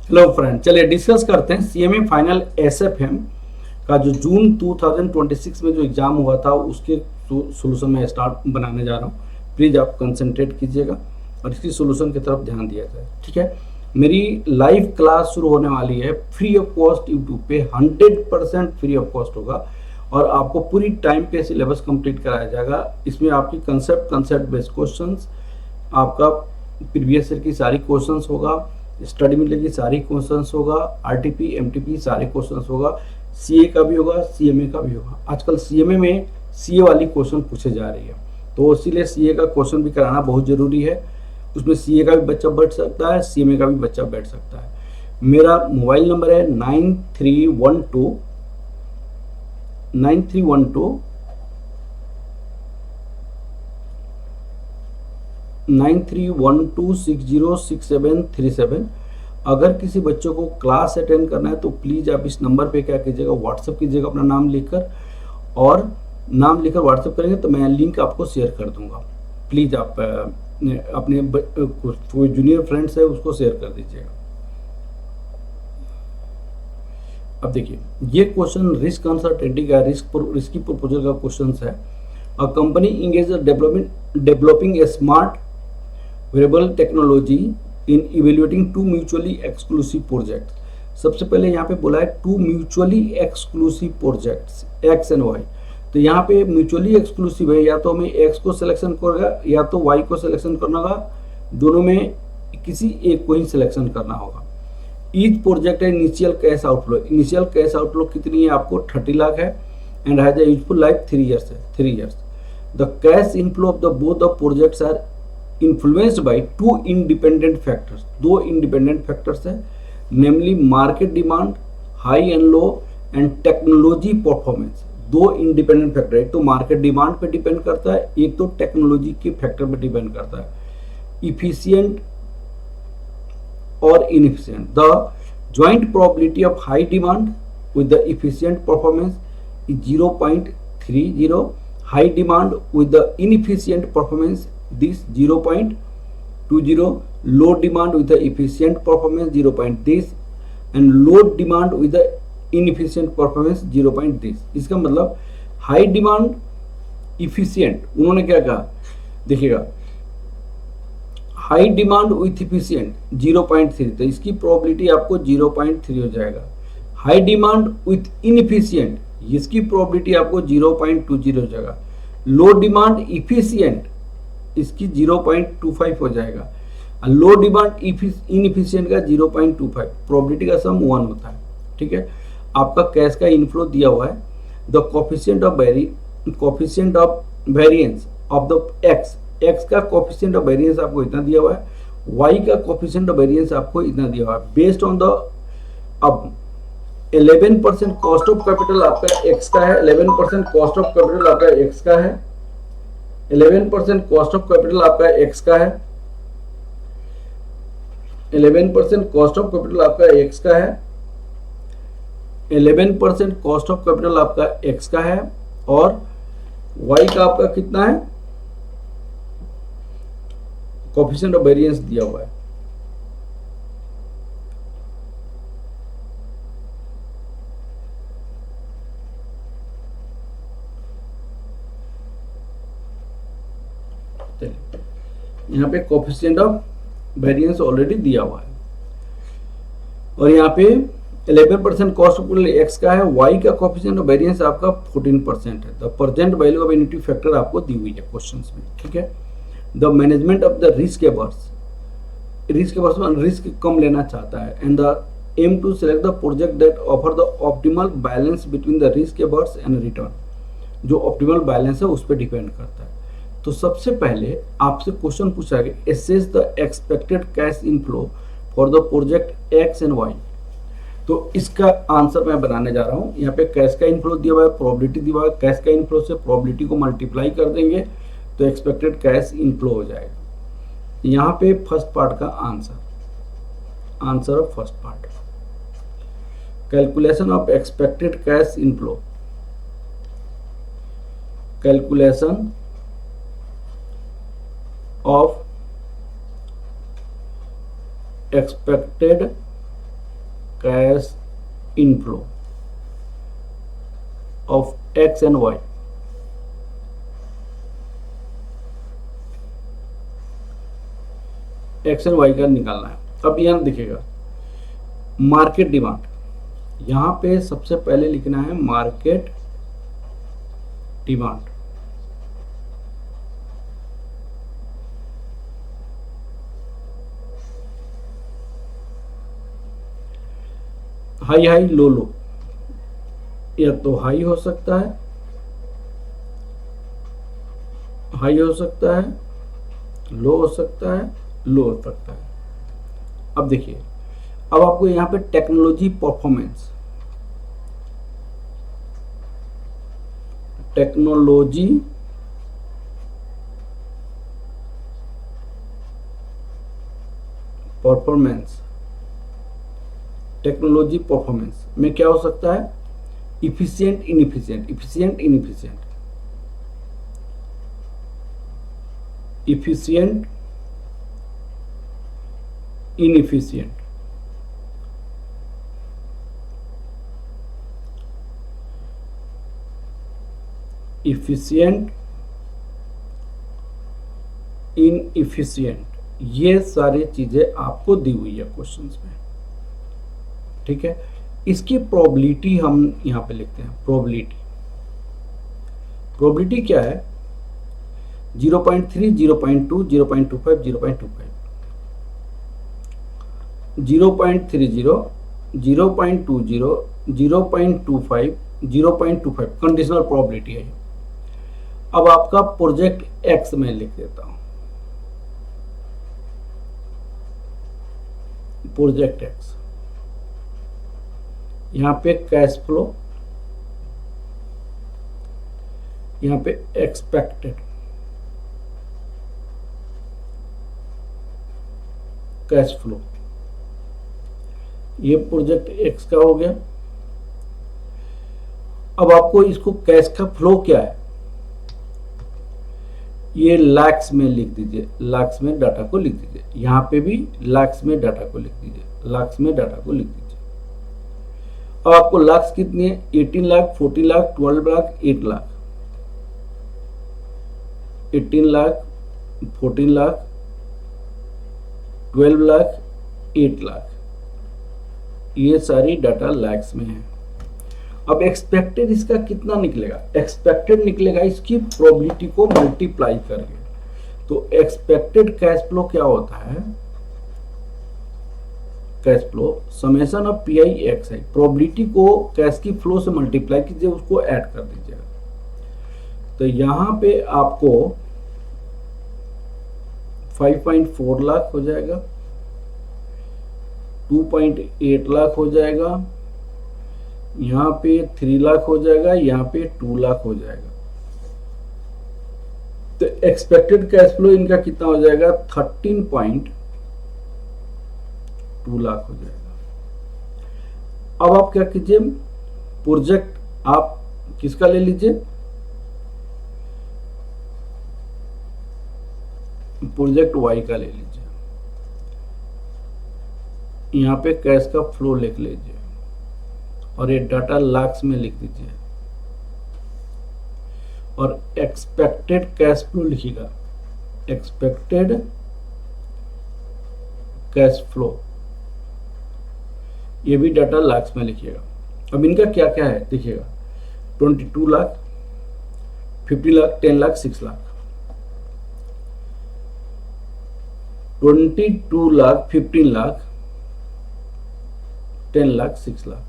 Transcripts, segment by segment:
Hello friend, चलिए discuss करते हैं सीएमए फाइनल एसएफएम का जो जून 2026 में जो एग्जाम हुआ था उसके सोल्यूशन में स्टार्ट बनाने जा रहा हूँ। प्लीज़ आप कंसंट्रेट कीजिएगा और इसकी सोल्यूशन की तरफ ध्यान दिया जाए। ठीक है, मेरी लाइव क्लास शुरू होने वाली है फ्री ऑफ कॉस्ट यूट्यूब पे। 100% फ्री ऑफ कॉस्ट होगा और आपको पूरी टाइम पे सिलेबस कंप्लीट कराया जाएगा। इसमें आपकी कंसेप्ट बेस्ड क्वेश्चंस, आपका प्रीवियस ईयर की सारी क्वेश्चंस होगा, स्टडी मिलर की सारी क्वेश्चंस होगा, आरटीपी एमटीपी सारे क्वेश्चंस होगा, सीए का भी होगा, सीएमए का भी होगा। आजकल सीएमए में सीए वाली क्वेश्चन पूछे जा रही है, तो इसीलिए सीए का क्वेश्चन भी कराना बहुत जरूरी है। उसमें सीए का भी बच्चा बैठ सकता है, सीएमए का भी बच्चा बैठ सकता है। मेरा मोबाइल नंबर है 9312 9312606737। अगर किसी बच्चों को क्लास अटेंड करना है तो प्लीज़ आप इस नंबर पे क्या कीजिएगा, व्हाट्सअप कीजिएगा अपना नाम लिखकर, और नाम लिखकर व्हाट्सअप करेंगे तो मैं लिंक आपको शेयर कर दूंगा। प्लीज़ आप अपने कोई जूनियर फ्रेंड्स है उसको शेयर कर दीजिएगा। अब देखिए, ये क्वेश्चन रिस्क अनसर्टेनिटी का, रिस्की प्रपोजल का क्वेश्चन है। A company engage developing a smart wearable technology in evaluating two mutually exclusive project. सबसे पहले यहाँ पे बोला है two mutually exclusive projects X and Y. तो यहाँ पे म्यूचुअली एक्सक्लूसिव है, या तो हमें एक्स को सिलेक्शन करेगा या तो वाई को सिलेक्शन करना होगा, दोनों में किसी एक को ही सिलेक्शन करना होगा। ईच प्रोजेक्ट है initial cash outflow. Initial cash outflow कितनी है आपको 30 लाख है and has a useful life 3 years है, 3 years। The cash inflow of the both the projects are influenced by two independent factors. दो इंडिपेंडेंट फैक्टर्स है, namely market demand high and low and technology performance. दो independent factor, एक तो market demand पे depend करता है, एक तो टेक्नोलॉजी के फैक्टर पे डिपेंड करता है। इफिशियंट और inefficient, the joint probability of high demand with the efficient performance is 0.30, high demand with the inefficient performance this 0.20, low demand with the efficient performance 0.this and low demand with the inefficient performance 0.this। इसका मतलब high demand efficient, उन्होंने क्या कहा देखिएगा, high demand with efficient 0.3, तो इसकी probability आपको 0.3 हो जाएगा। हाई डिमांड विथ इनएफिशिएंट, इसकी प्रोबेबिलिटी आपको 0.20 हो जाएगा। लो डिमांड इफिशियंट, इसकी 0.25 हो जाएगा। लो डिमांड इनएफिशिएंट का 0.25, प्रोबेबिलिटी का सम 1 होता है। ठीक है, आपका कैश का इनफ्लो दिया हुआ है। The coefficient of variance of the x का कोफिशिएंट ऑफ वेरिएंस आपको इतना दिया हुआ है, वाई का कोफिशिएंट ऑफ वेरिएंस आपको इतना दिया हुआ है। बेस्ड ऑन द, अब 11% कॉस्ट ऑफ कैपिटल आपका एक्स का है, 11% कॉस्ट ऑफ कैपिटल आपका एक्स का है, 11% कॉस्ट ऑफ कैपिटल आपका एक्स का है, 11% कॉस्ट ऑफ कैपिटल आपका एक्स का है, 11% कॉस्ट ऑफ कैपिटल आपका एक्स का है, और वाई का आपका कितना है, कोफिशिएंट ऑफ वेरिएंस दिया हुआ है। यहाँ पे कोफिशिएंट ऑफ वेरिएंस ऑलरेडी दिया हुआ है, और यहाँ पे 11% कॉस्ट ऑफ एक्स का है, वाई का कोफिशिएंट ऑफ वेरिएंस आपका 14% है। The present value of annuity factor आपको दी हुई है क्वेश्चंस में। ठीक है, the management of the risk averse में रिस्क कम लेना चाहता है, and the aim to select the project that offer the optimal balance between the risk averse and return. जो ऑप्टिमल बैलेंस है उस पर डिपेंड करता है। तो सबसे पहले आपसे क्वेश्चन पूछा गया, assess the expected cash inflow for the project X and Y. तो इसका आंसर मैं बनाने जा रहा हूँ। यहाँ पे कैश का इनफ्लो दिया हुआ है, प्रोबेबिलिटी दिया हुआ है, कैश का इनफ्लो से प्रोबेबिलिटी को मल्टीप्लाई कर देंगे तो एक्सपेक्टेड कैश इनफ्लो हो जाएगा। यहाँ पे फर्स्ट पार्ट का answer of first part, calculation of expected cash inflow, calculation of expected cash inflow of X and Y. X and Y का निकालना है। अब यहां दिखेगा मार्केट डिमांड, यहां पे सबसे पहले लिखना है market demand. High high low low, या तो हाई हो सकता है, हाई हो सकता है, लो हो सकता है, लो हो सकता है। अब देखिए, अब आपको यहां पे technology performance, technology performance, technology performance में क्या हो सकता है, इफिशिएंट इनइफिशिएंट, इफिशिएंट इनइफिशिएंट, इफिशिएंट इनइफिशिएंट, इफिशिएंट इनइफिशिएंट, ये सारी चीजें आपको दी हुई है क्वेश्चंस में। ठीक है, इसकी प्रोबेबिलिटी हम यहां पे लिखते हैं। प्रोबेबिलिटी, प्रोबेबिलिटी क्या है, 0.3, 0.2, 0.25, 0.25, 0.30, 0.20, 0.25, 0.25 कंडीशनल प्रोबेबिलिटी है। अब आपका प्रोजेक्ट एक्स में लिख देता हूं, प्रोजेक्ट एक्स, यहां पे कैश फ्लो, यहां पे एक्सपेक्टेड कैश फ्लो, ये प्रोजेक्ट एक्स का हो गया। अब आपको इसको कैश का फ्लो क्या है, ये लैक्स में लिख दीजिए, लैक्स में डाटा को लिख दीजिए, यहां पे भी लैक्स में डाटा को लिख दीजिए, लैक्स में डाटा को लिख दीजिए। अब आपको लैक्स कितनी है, 18 लाख, 40 लाख, 12 लाख, 8 लाख, 18 लाख, 14 लाख, 12 लाख, 8 लाख, ये सारी डाटा लैक्स में है। अब एक्सपेक्टेड इसका कितना निकलेगा, एक्सपेक्टेड निकलेगा इसकी प्रोबेबिलिटी को मल्टीप्लाई करके। तो एक्सपेक्टेड कैश फ्लो क्या होता है, cash flow summation of P I x I, probability को कैश की फ्लो से मल्टीप्लाई कीजिए, उसको ऐड कर दीजिएगा। तो यहां पे आपको 5.4 लाख हो जाएगा, 2.8 लाख हो जाएगा, यहां पे 3 लाख हो जाएगा, यहां पे 2 लाख हो जाएगा। तो एक्सपेक्टेड कैश फ्लो इनका कितना हो जाएगा, 13.2 लाख हो जाएगा। अब आप क्या कीजिए, प्रोजेक्ट आप किसका ले लीजिए, प्रोजेक्ट वाई का ले लीजिए, यहां पे कैश का फ्लो लिख लीजिए और ये डाटा लाख्स में लिख दीजिए और एक्सपेक्टेड कैश फ्लो लिखिएगा, एक्सपेक्टेड कैश फ्लो, ये भी डाटा लाख्स में लिखिएगा। अब इनका क्या क्या है देखिएगा, 22 लाख, 50 लाख, 10 लाख, 6 लाख, 22 लाख, 15 लाख, 10 लाख, 6 लाख।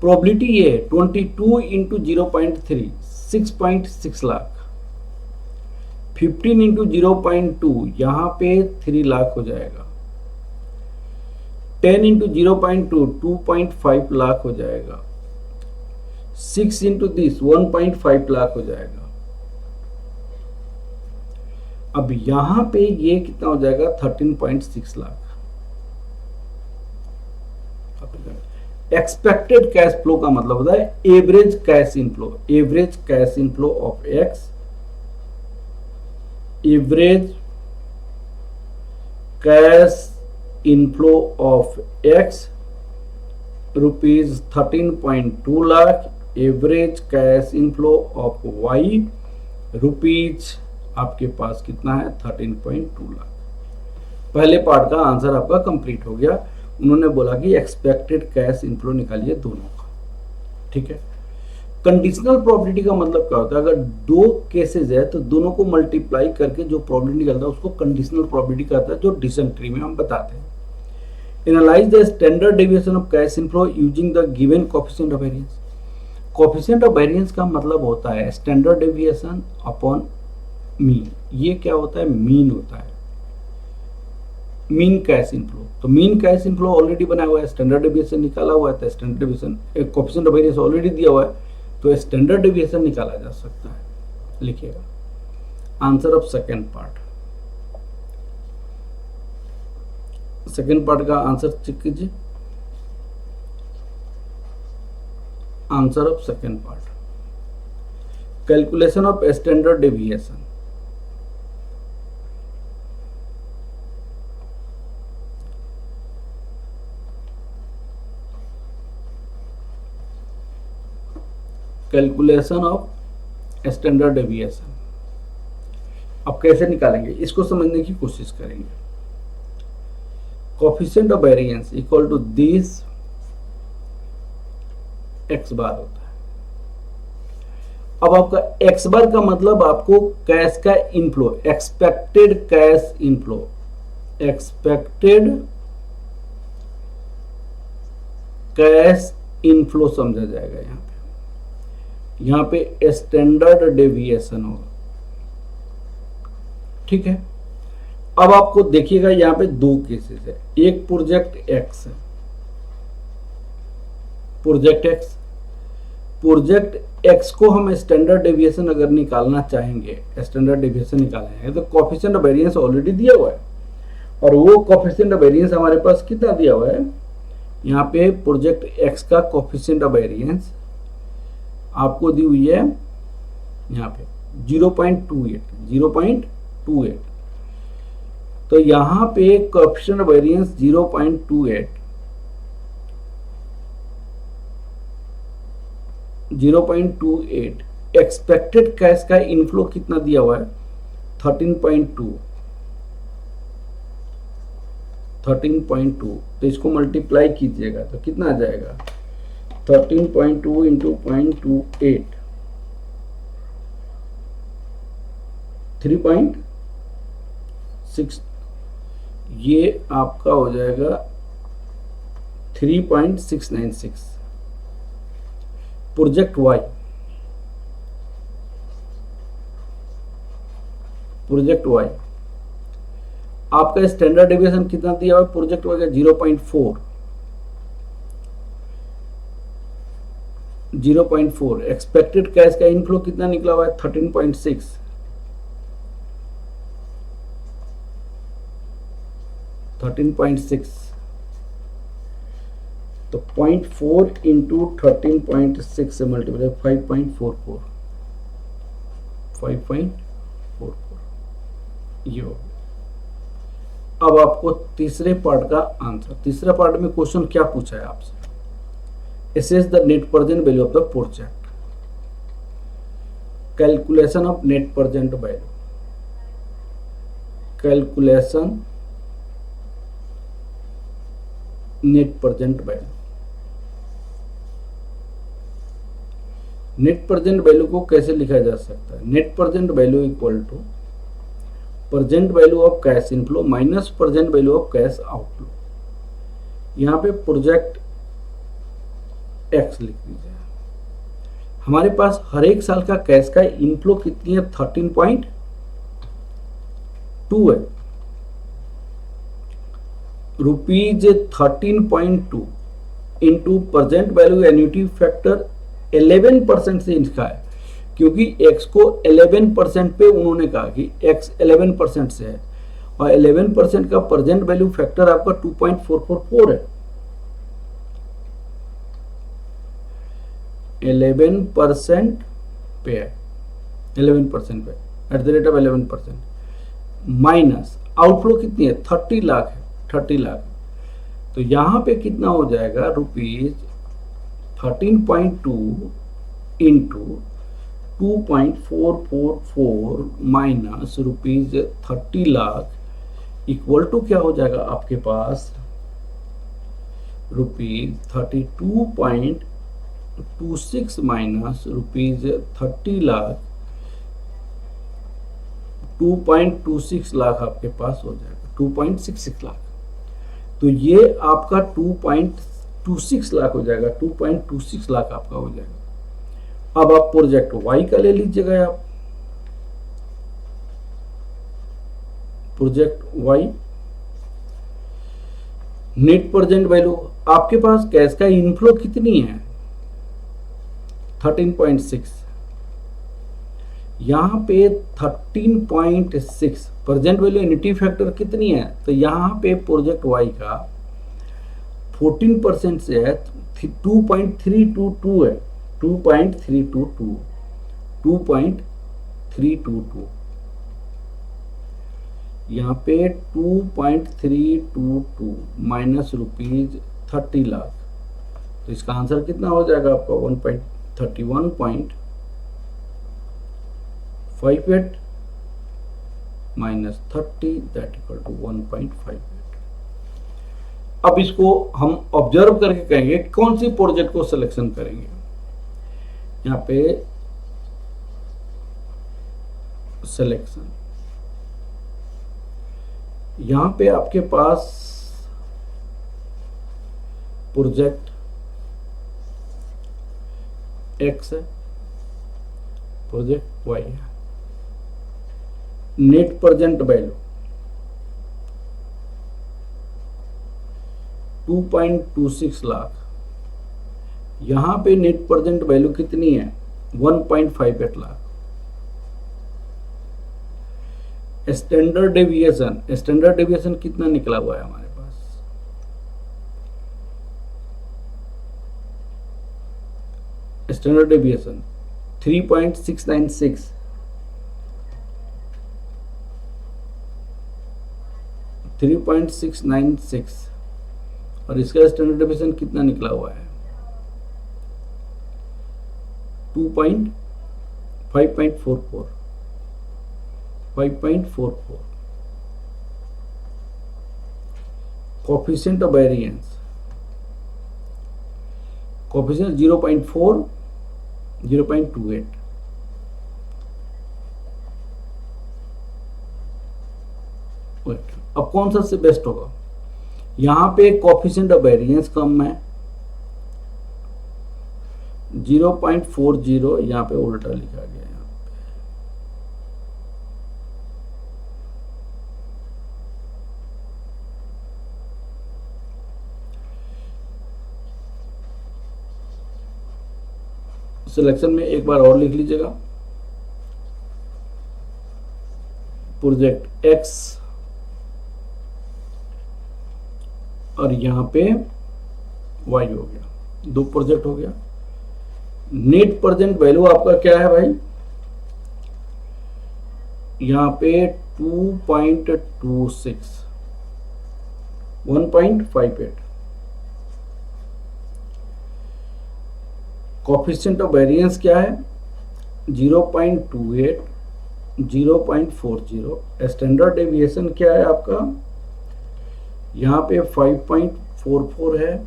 प्रोबेबिलिटी ये 22 इंटू 0.3, 6.6 लाख, 15 इंटू 0.2, यहां पे 3 लाख हो जाएगा, 10 इंटू 0.2, 2.5 लाख हो जाएगा, 6 इंटू दिस 1.5 लाख हो जाएगा। अब यहां पे ये कितना हो जाएगा, 13.6 लाख। एक्सपेक्टेड कैश फ्लो का मतलब होता है average cash inflow, average cash inflow of X, average cash inflow of X rupees 13.2 lakh, average cash inflow of Y rupees आपके पास कितना है 13.2 लाख। पहले पार्ट का आंसर आपका कंप्लीट हो गया। उन्होंने बोला कि एक्सपेक्टेड कैश इनफ्लो निकालिए दोनों का, ठीक है। कंडीशनल प्रोबेबिलिटी का मतलब क्या होता है, अगर दो केसेस है तो दोनों को मल्टीप्लाई करके जो प्रोबेबिलिटी निकलता है उसको कंडीशनल प्रोबेबिलिटी कहता है, जो डिसेंट्री में हम बताते हैं। Analyse the standard deviation of cash inflow using the given coefficient of variance. Coefficient of variance का मतलब होता है स्टैंडर्ड डेविएशन अपॉन मीन। ये क्या होता है, मीन होता है, मीन कैश इनफ्लो। तो मीन कैश इनफ्लो ऑलरेडी बना हुआ है, स्टैंडर्ड डेविएशन निकाला हुआ है, standard deviation coefficient of variance already दिया हुआ है, तो स्टैंडर्ड डेविएशन निकाला जा सकता है। लिखिएगा answer of second part. Second part का आंसर चेक कीजिए। Answer of second part, calculation of standard deviation. Calculation of standard deviation अब कैसे निकालेंगे इसको समझने की कोशिश करेंगे। Coefficient of variance equal to this x bar होता है। अब आपका एक्स बार का मतलब आपको कैश का inflow, expected cash inflow, expected cash inflow समझा जाएगा। यहां पे स्टैंडर्ड डेविएशन होगा, ठीक है। अब आपको देखिएगा यहां पे दो केसेस है, एक प्रोजेक्ट एक्स है, प्रोजेक्ट एक्स, प्रोजेक्ट एक्स को हम स्टैंडर्ड डेविएशन अगर निकालना चाहेंगे, स्टैंडर्ड डेविएशन निकालेंगे तो कोएफिशिएंट ऑफ वेरिएंस ऑलरेडी दिया हुआ है, और वो कोएफिशिएंट ऑफ वेरिएंस हमारे पास कितना दिया हुआ है, यहाँ पे प्रोजेक्ट एक्स का कोएफिशिएंट ऑफ वेरिएंस आपको दी हुई है यहाँ पे 0.28। तो यहाँ पे coefficient of variance 0.28, expected cash का इनफ्लो कितना दिया हुआ है 13.2, तो इसको मल्टीप्लाई कीजिएगा तो कितना आ जाएगा 13.2 इंटू 0.28, 3.6, ये आपका हो जाएगा 3.696। प्रोजेक्ट वाई, प्रोजेक्ट वाई आपका स्टैंडर्ड डेविएशन कितना दिया हुआ है प्रोजेक्ट वाई का 0.4, एक्सपेक्टेड कैश का इनफ्लो कितना निकला हुआ है 13.6, तो 0.4 इंटू 13.6 से मल्टीप्लाई 5.44 ये हो। अब आपको तीसरे पार्ट का आंसर, तीसरा पार्ट में क्वेश्चन क्या पूछा है आपसे, assess the net present value of the project, calculation of net present value, calculation net present value। Net present value को कैसे लिखा जा सकता है, net present value equal to present value of cash inflow minus present value of cash outflow. यहाँ पे project x लिख दीजिए। हमारे पास हर एक साल का कैश का इनफ्लो कितनी है 13.2 है, rupees 13.2 into present value annuity factor 11% से इसका है, क्योंकि x को 11% पे उन्होंने कहा कि x 11% से है और 11% का प्रेजेंट वैल्यू फैक्टर आपका 2.444 है। 11% पे है, 11% पे at the rate of 11% minus outflow कितनी है 30 लाख है, 30 लाख तो यहाँ पे कितना हो जाएगा, rupees 13.2 into 2.444 minus rupees 30 lakh equal to क्या हो जाएगा आपके पास, rupees 32.26 minus rupees 30 lakh 2.26 lakh आपके पास हो जाएगा, 2.66 लाख। तो ये आपका 2.26 लाख हो जाएगा, 2.26 लाख आपका हो जाएगा। अब आप प्रोजेक्ट वाई का ले लीजिएगा, आप project Y net present value, आपके पास कैश का इनफ्लो कितनी है 13.6, यहां पे 13.6 प्रेजेंट वैल्यू एनिटी फैक्टर कितनी है, तो यहां पे प्रोजेक्ट वाई का 14% से है 2.322 है, 2.322 यहाँ पे 2.322 माइनस रुपीज 30 लाख, तो इसका आंसर कितना हो जाएगा आपका 131.58 माइनस 30 दैट इक्वल टू 1.58। अब इसको हम ऑब्जर्व करके कहेंगे कौन सी प्रोजेक्ट को सिलेक्शन करेंगे। यहाँ पे सिलेक्शन, यहां पे आपके पास प्रोजेक्ट एक्स है, प्रोजेक्ट वाई है। नेट प्रेजेंट वैल्यू 2.26 लाख, यहां पे नेट प्रेजेंट वैल्यू कितनी है 1.58 लाख। स्टैंडर्ड डेविएशन कितना निकला हुआ है हमारे पास, स्टैंडर्ड डेविएशन 3.696, 3.696 और इसका स्टैंडर्ड डेविएशन कितना निकला हुआ है 5.44। Coefficient of variance, coefficient 0.4, 0.28। अब कौन सा से बेस्ट होगा, यहां पे कोफिशिएंट ऑफ वेरिएंस कम है 0.40, यहां पे उल्टा लिखा गया है। सिलेक्शन में एक बार और लिख लीजिएगा, प्रोजेक्ट एक्स और यहां पे वाई हो गया, दो प्रोजेक्ट हो गया। नेट प्रेजेंट वैल्यू आपका क्या है भाई, यहां पे 2.26, 1.58। कोफिशिएंट ऑफ वेरिएंस क्या है 0.28, 0.40। स्टैंडर्ड डेविएशन क्या है आपका, यहां पे 5.44 है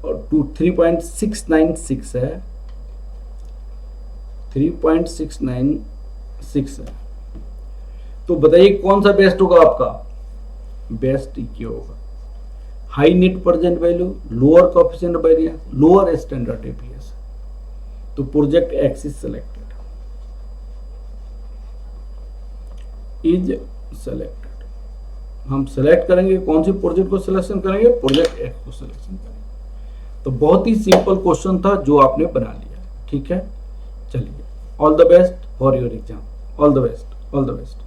और 3.696 है, 3.696 है। तो बताइए कौन सा बेस्ट होगा आपका, बेस्ट क्या होगा, high net present value, lower coefficient variance, lower standard deviation. तो प्रोजेक्ट एक्स इज सिलेक्टेड, हम सेलेक्ट करेंगे कौन सी प्रोजेक्ट को सिलेक्शन करेंगे, प्रोजेक्ट एक्स को सिलेक्शन करेंगे। तो बहुत ही सिंपल क्वेश्चन था जो आपने बना लिया, ठीक है। चलिए, all the best for your exam, all the best, all the best.